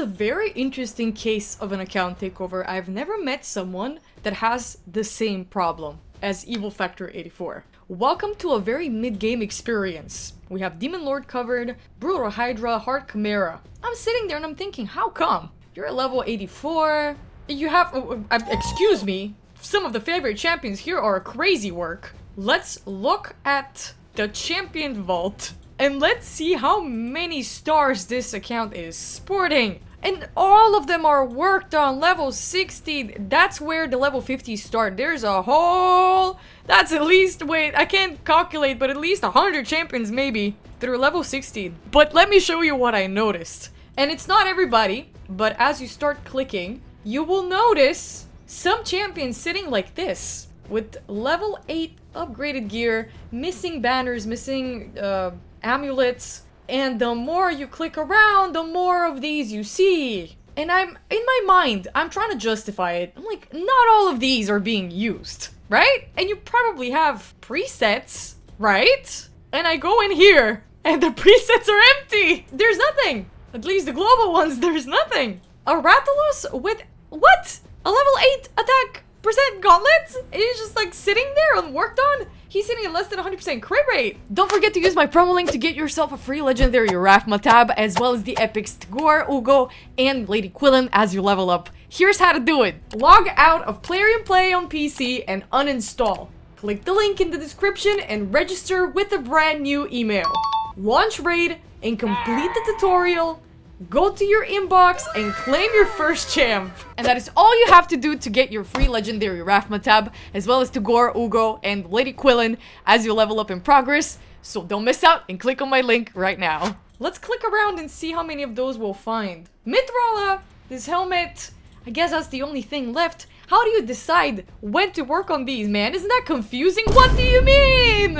very interesting case of an account takeover. I've never met someone that has the same problem as Evil Factor 84. Welcome to a very mid-game experience. We have Demon Lord covered, Brutal Hydra, Heart Chimera. I'm sitting there and I'm thinking, how come? You're at level 84, you have, excuse me, some of the favorite champions here are crazy work. Let's look at the champion vault and let's see how many stars this account is sporting. And all of them are worked on level 60. That's where the level 50s start. There's a whole... That's at least, wait, I can't calculate, but at least 100 champions maybe that are level 60. But let me show you what I noticed. And it's not everybody, but as you start clicking, you will notice some champions sitting like this with level 8 upgraded gear, missing banners, missing amulets. And the more you click around, the more of these you see. And I'm, in my mind, I'm trying to justify it. I'm like, not all of these are being used, right? And you probably have presets, right? And I go in here, and the presets are empty. There's nothing. At least the global ones, there's nothing. A Rathalos with, what? A level 8 attack % gauntlet? And he's just like sitting there unworked on? He's sitting at less than 100% crit rate. Don't forget to use my promo link to get yourself a free legendary Rafma tab, as well as the epics Takeover, Ugo, and Lady Quillen as you level up. Here's how to do it. Log out of Plarium Play on PC and uninstall. Click the link in the description and register with a brand new email. Launch raid and complete the tutorial. Go to your inbox and claim your first champ. And that is all you have to do to get your free legendary Rafma tab, as well as to Gore, Ugo, and Lady Quillen as you level up in progress. So don't miss out and click on my link right now. Let's click around and see how many of those we'll find. Mithrala, this helmet, I guess that's the only thing left. How do you decide when to work on these, man? Isn't that confusing? What do you mean?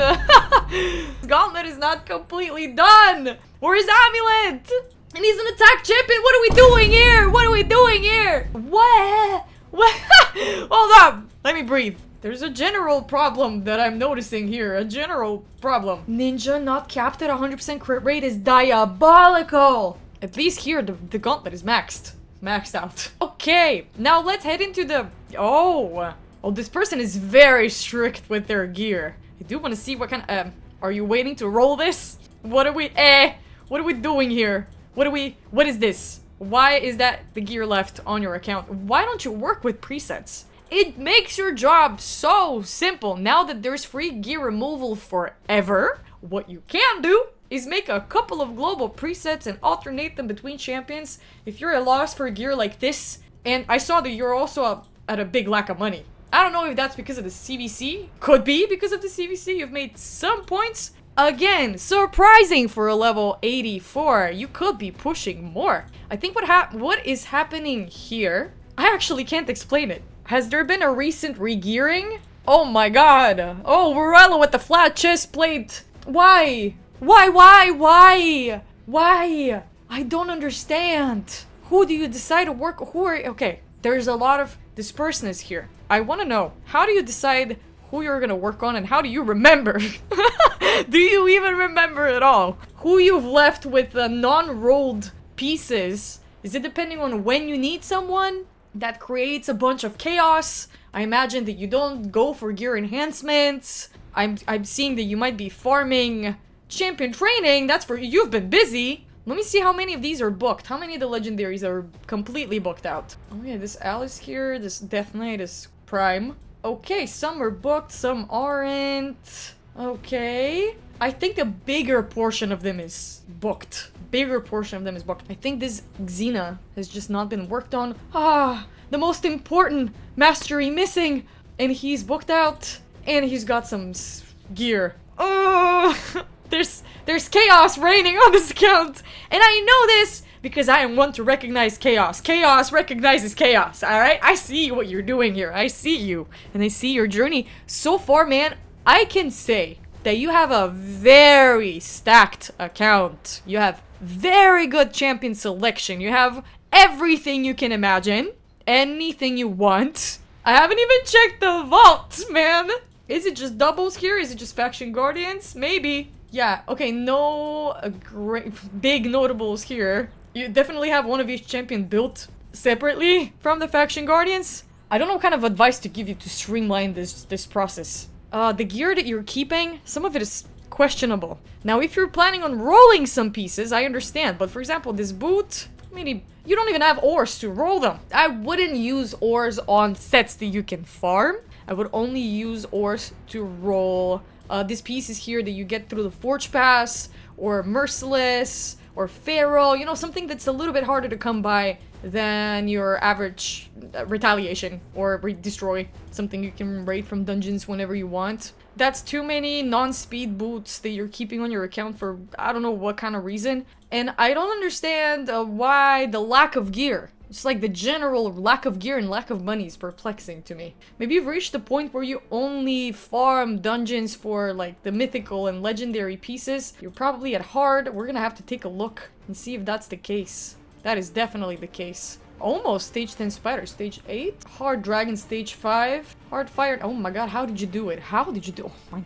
Gauntlet is not completely done. Where's Amulet? And he's an attack champion. What are we doing here? What are we doing here? What? Hold up. Let me breathe. There's a general problem that I'm noticing here. A general problem. Ninja not capped at 100% crit rate is diabolical. At least here, the gauntlet is maxed. Maxed out. Okay, now let's head into the... Oh, this person is very strict with their gear. I do want to see what kind of... Are you waiting to roll this? What are we... What are we doing here? What is this? Why is that the gear left on your account? Why don't you work with presets? It makes your job so simple. Now that there's free gear removal forever, what you can do is make a couple of global presets and alternate them between champions. If you're at a loss for gear like this, and I saw that you're also at a big lack of money. I don't know if that's because of the CVC. Could be because of the CVC. You've made some points. Again, surprising for a level 84. You could be pushing more. I think what is happening here, I actually can't explain it. Has there been a recent regearing? Oh my god. Oh, Morello with the flat chest plate. Why? Why? I don't understand. Who do you decide to work? Okay, there's a lot of... This person is here. I want to know, how do you decide who you're gonna work on, and how do you remember? Do you even remember at all? Who you've left with the non-rolled pieces? Is it depending on when you need someone? That creates a bunch of chaos. I imagine that you don't go for gear enhancements. I'm seeing that you might be farming champion training. That's for you've been busy. Let me see how many of these are booked. How many of the legendaries are completely booked out? Oh yeah, this Alice here, this Death Knight is prime. Okay, some are booked, some aren't. Okay. I think the bigger portion of them is booked. I think this Xena has just not been worked on. The most important mastery missing. And he's booked out. And he's got some gear. There's chaos reigning on this account. And I know this because I am one to recognize chaos. Chaos recognizes chaos, alright? I see what you're doing here. I see you. And I see your journey. So far, man, I can say that you have a very stacked account. You have very good champion selection. You have everything you can imagine. Anything you want. I haven't even checked the vault, man. Is it just doubles here? Is it just faction guardians? Maybe. Yeah, okay, no great big notables here. You definitely have one of each champion built separately from the faction guardians. I don't know what kind of advice to give you to streamline this process. The gear that you're keeping, some of it is questionable. Now, if you're planning on rolling some pieces, I understand. But for example, this boot, I mean, you don't even have ores to roll them. I wouldn't use ores on sets that you can farm. I would only use ores to roll these pieces here that you get through the Forge Pass, or Merciless, or Pharaoh, you know, something that's a little bit harder to come by than your average Retaliation or Destroy, something you can raid from dungeons whenever you want. That's too many non-speed boots that you're keeping on your account for I don't know what kind of reason. And I don't understand why the lack of gear. It's like the general lack of gear and lack of money is perplexing to me. Maybe you've reached the point where you only farm dungeons for like the mythical and legendary pieces. You're probably at hard. We're gonna have to take a look and see if that's the case. That is definitely the case. Almost stage 10 spider, stage 8. Hard dragon, stage 5. Hard fire. Oh my god, how did you do it? How did you do it? Oh my...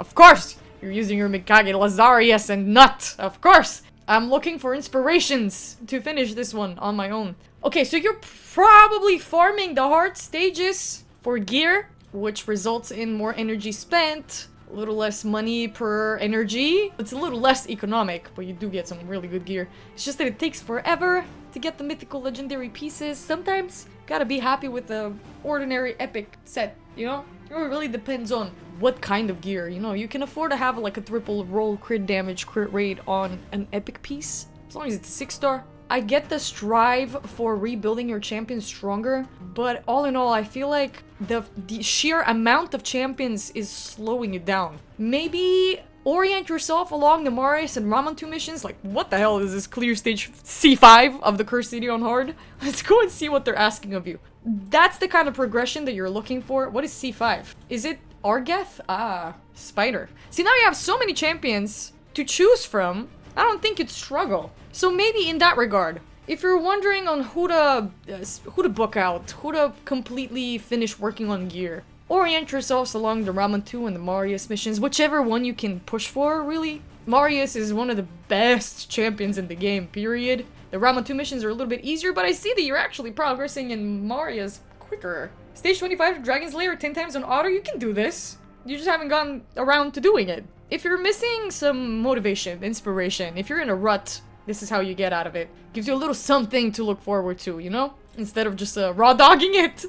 Of course! You're using your Mikage, Lazarius, and Nut. Of course! I'm looking for inspirations to finish this one on my own. Okay, so you're probably farming the hard stages for gear, which results in more energy spent, a little less money per energy. It's a little less economic, but you do get some really good gear. It's just that it takes forever to get the mythical legendary pieces. Sometimes gotta be happy with the ordinary epic set, you know? It really depends on what kind of gear, you know? You can afford to have like a triple roll crit damage, crit rate on an epic piece, as long as it's a 6-star. I get the strive for rebuilding your champions stronger, but all in all, I feel like the sheer amount of champions is slowing you down. Maybe orient yourself along the Marius and Ramantu missions. Like, what the hell is this clear stage C5 of the Cursed City on hard? Let's go and see what they're asking of you. That's the kind of progression that you're looking for. What is C5? Is it Argeth? Ah, Spider. See, now you have so many champions to choose from. I don't think you'd struggle. So maybe in that regard, if you're wondering on who to book out, who to completely finish working on gear, orient yourselves along the Ramantu and the Marius missions, whichever one you can push for, really. Marius is one of the best champions in the game, period. The Ramantu missions are a little bit easier, but I see that you're actually progressing in Marius quicker. Stage 25, Dragon's Lair 10 times on auto, you can do this. You just haven't gotten around to doing it. If you're missing some motivation, inspiration, if you're in a rut, this is how you get out of it. Gives you a little something to look forward to, you know? Instead of just raw dogging it.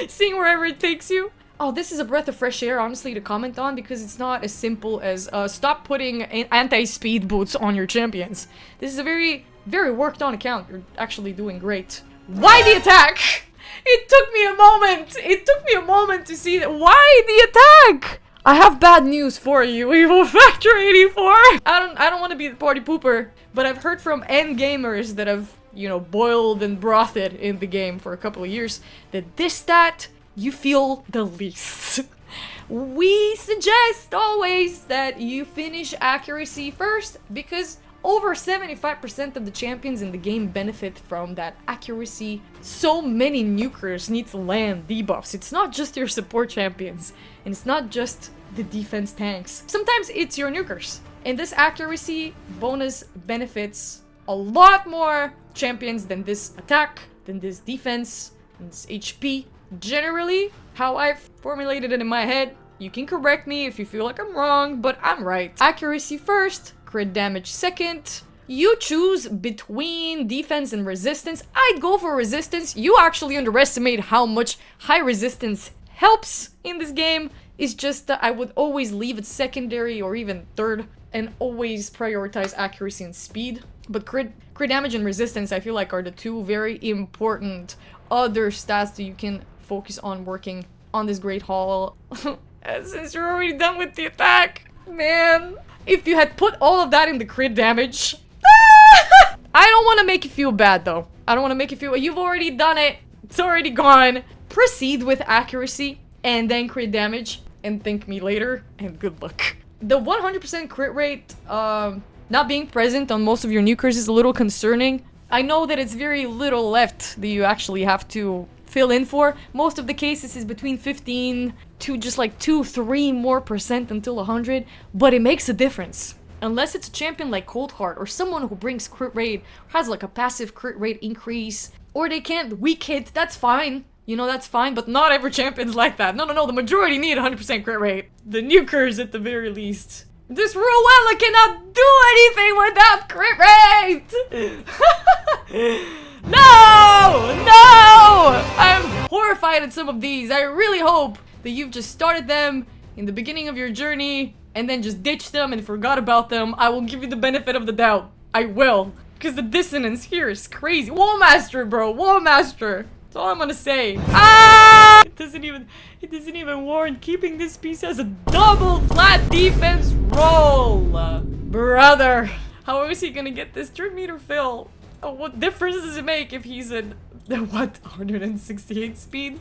Seeing wherever it takes you. Oh, this is a breath of fresh air, honestly, to comment on, because it's not as simple as stop putting anti-speed boots on your champions. This is a very, very worked on account. You're actually doing great. Why the attack? It took me a moment. It took me a moment to see that. Why the attack? I have bad news for you, Evil Factor 84. I don't want to be the party pooper, but I've heard from end gamers that have, you know, boiled and brothed in the game for a couple of years that this stat you feel the least. We suggest always that you finish accuracy first, because over 75% of the champions in the game benefit from that accuracy. So many nukers need to land debuffs. It's not just your support champions, and it's not just the defense tanks. Sometimes it's your nukers. And this accuracy bonus benefits a lot more champions than this attack, than this defense, than this HP. Generally, how I've formulated it in my head, you can correct me if you feel like I'm wrong, but I'm right. Accuracy first, crit damage second. You choose between defense and resistance. I'd go for resistance. You actually underestimate how much high resistance helps in this game. It's just that I would always leave it secondary or even third and always prioritize accuracy and speed. But crit damage and resistance, I feel like, are the two very important other stats that you can focus on working on this Great Hall. Since you're already done with the attack, man. If you had put all of that in the crit damage... I don't want to make you feel bad, though. I don't want to make you feel... You've already done it. It's already gone. Proceed with accuracy and then crit damage and thank me later, and good luck. The 100% crit rate not being present on most of your nukers is a little concerning. I know that it's very little left that you actually have to fill in for. Most of the cases is between 15 to just like 2-3 more % until 100, but it makes a difference. Unless it's a champion like Coldheart or someone who brings crit rate, has like a passive crit rate increase, or they can't weak hit, that's fine. You know, that's fine, but not every champion's like that. No, the majority need 100% crit rate. The nukers at the very least. This Ruella cannot do anything without crit rate! No! I'm horrified at some of these. I really hope that you've just started them in the beginning of your journey and then just ditched them and forgot about them. I will give you the benefit of the doubt. I will. Because the dissonance here is crazy. Wallmaster, bro. Wallmaster. That's all I'm gonna say. Ah! It doesn't even warrant keeping this piece as a double flat defense roll. Brother. How is he gonna get this turn meter fill? Oh, what difference does it make if he's at, what, 168 speed?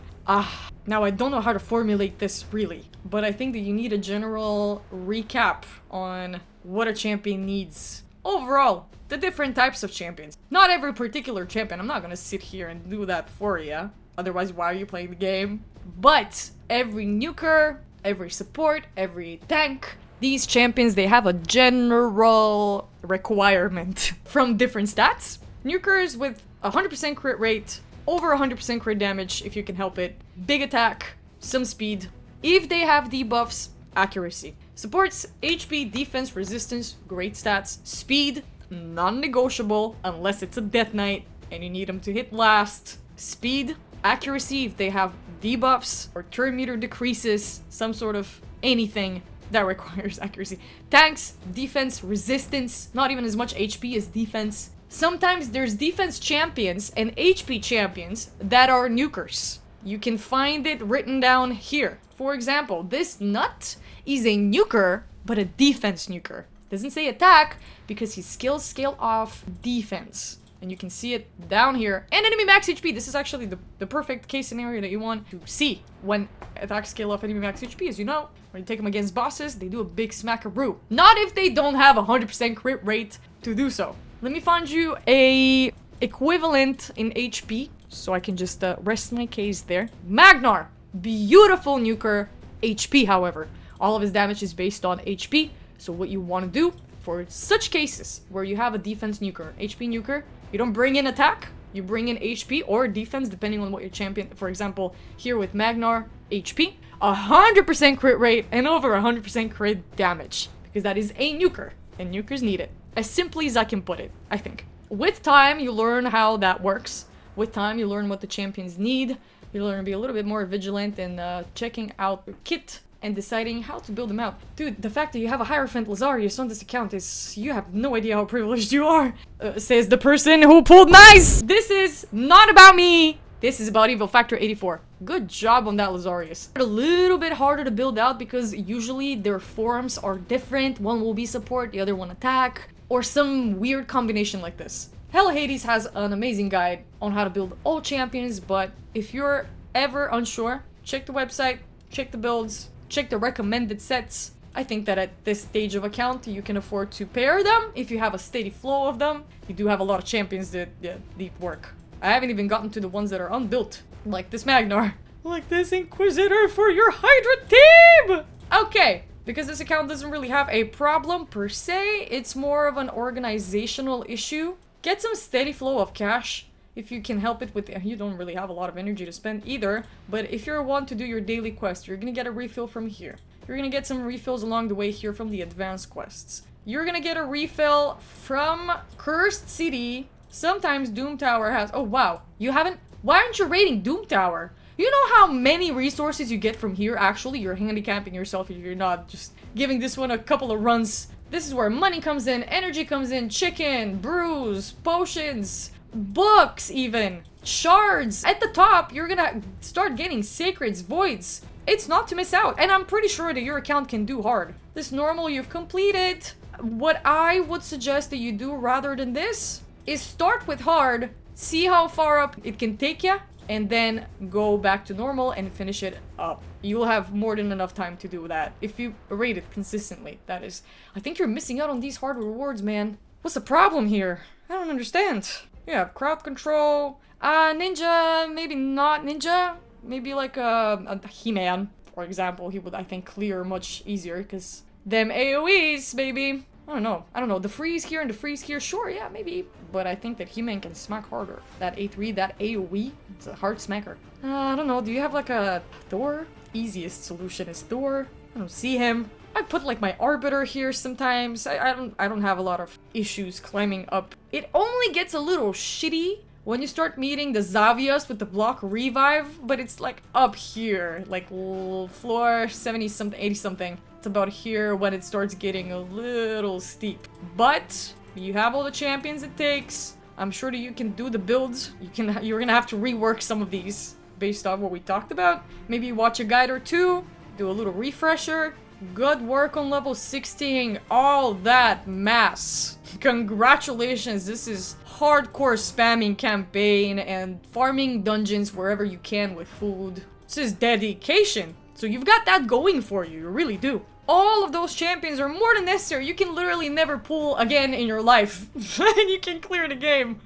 Now I don't know how to formulate this really, but I think that you need a general recap on what a champion needs. Overall, the different types of champions. Not every particular champion, I'm not gonna sit here and do that for you. Otherwise, why are you playing the game? But every nuker, every support, every tank, these champions, they have a general requirement from different stats. Nukers with 100% crit rate, over 100% crit damage if you can help it, big attack, some speed. If they have debuffs, accuracy. Supports HP, defense, resistance, great stats, speed, non-negotiable unless it's a Death Knight and you need them to hit last. Speed, accuracy if they have debuffs or turn meter decreases, some sort of anything that requires accuracy. Tanks, defense, resistance, not even as much HP as defense. Sometimes there's defense champions and HP champions that are nukers. You can find it written down here. For example, this nut is a nuker, but a defense nuker. Doesn't say attack because his skills scale off defense. And you can see it down here. And enemy max HP. This is actually the perfect case scenario that you want to see when attacks scale off enemy max HP. As you know, when you take them against bosses, they do a big smackaroo. Not if they don't have a 100% crit rate to do so. Let me find you a equivalent in HP, so I can just rest my case there. Magnar, beautiful nuker, HP however. All of his damage is based on HP, so what you want to do for such cases where you have a defense nuker, HP nuker, you don't bring in attack, you bring in HP or defense depending on what your champion, for example, here with Magnar, HP, 100% crit rate and over 100% crit damage, because that is a nuker, and nukers need it. As simply as I can put it, I think. With time, you learn how that works. With time, you learn what the champions need. You learn to be a little bit more vigilant in checking out your kit and deciding how to build them out. Dude, the fact that you have a Hierophant Lazarius on this account is... you have no idea how privileged you are. Says the person who pulled nice! This is not about me! This is about Evil Factor 84. Good job on that Lazarius. A little bit harder to build out because usually their forms are different. One will be support, the other one attack. Or some weird combination like this. Hell Hades has an amazing guide on how to build all champions, but if you're ever unsure, check the website, check the builds, check the recommended sets. I think that at this stage of account, you can afford to pair them if you have a steady flow of them. You do have a lot of champions that need work. I haven't even gotten to the ones that are unbuilt, like this Magnar. Like this Inquisitor for your Hydra team! Okay. Because this account doesn't really have a problem per se, it's more of an organizational issue. Get some steady flow of cash if you can help it with... you don't really have a lot of energy to spend either, but if you're one to do your daily quest, you're gonna get a refill from here. You're gonna get some refills along the way here from the advanced quests. You're gonna get a refill from Cursed City. Sometimes Doom Tower has... oh wow, you haven't... why aren't you raiding Doom Tower? You know how many resources you get from here? Actually, you're handicapping yourself if you're not just giving this one a couple of runs. This is where money comes in, energy comes in, chicken, brews, potions, books even, shards. At the top, you're gonna start getting sacreds, voids. It's not to miss out, and I'm pretty sure that your account can do hard. This normal you've completed. What I would suggest that you do rather than this is start with hard, see how far up it can take you, and then go back to normal and finish it up. You'll have more than enough time to do that if you rate it consistently, that is. I think you're missing out on these hard rewards, man. What's the problem here? I don't understand. You have crowd control, ninja, maybe not ninja. Maybe like a He-Man, for example. He would, I think, clear much easier because them AoEs, baby. I don't know. The freeze here and the freeze here, sure, yeah, maybe. But I think that He-Man can smack harder. That A3, that AoE, it's a hard smacker. I don't know. Do you have like a Thor? Easiest solution is Thor. I don't see him. I put like my Arbiter here sometimes. I don't have a lot of issues climbing up. It only gets a little shitty when you start meeting the Xavias with the block revive, but it's like up here, like floor 70 something, 80 something. It's about here when it starts getting a little steep. But you have all the champions it takes. I'm sure that you can do the builds. You're gonna have to rework some of these based on what we talked about. Maybe watch a guide or two, do a little refresher. Good work on level 16, all that mass. Congratulations, this is hardcore spamming campaign and farming dungeons wherever you can with food. This is dedication. So you've got that going for you, you really do. All of those champions are more than necessary. You can literally never pull again in your life. And you can clear the game.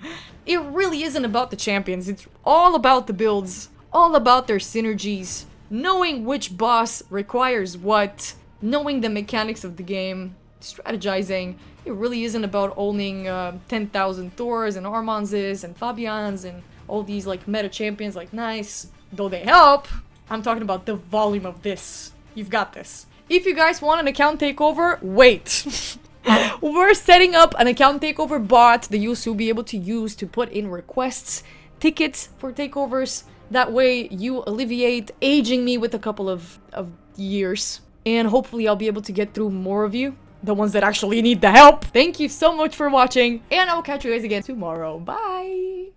It really isn't about the champions, it's all about the builds. All about their synergies. Knowing which boss requires what. Knowing the mechanics of the game, strategizing. It really isn't about owning 10,000 Thors and Armanzes and Fabians and all these like meta champions like nice. Though they help, I'm talking about the volume of this. You've got this. If you guys want an account takeover, wait. We're setting up an account takeover bot that you'll soon be able to use to put in requests, tickets for takeovers. That way you alleviate aging me with a couple of years. And hopefully I'll be able to get through more of you. The ones that actually need the help. Thank you so much for watching. And I will catch you guys again tomorrow. Bye!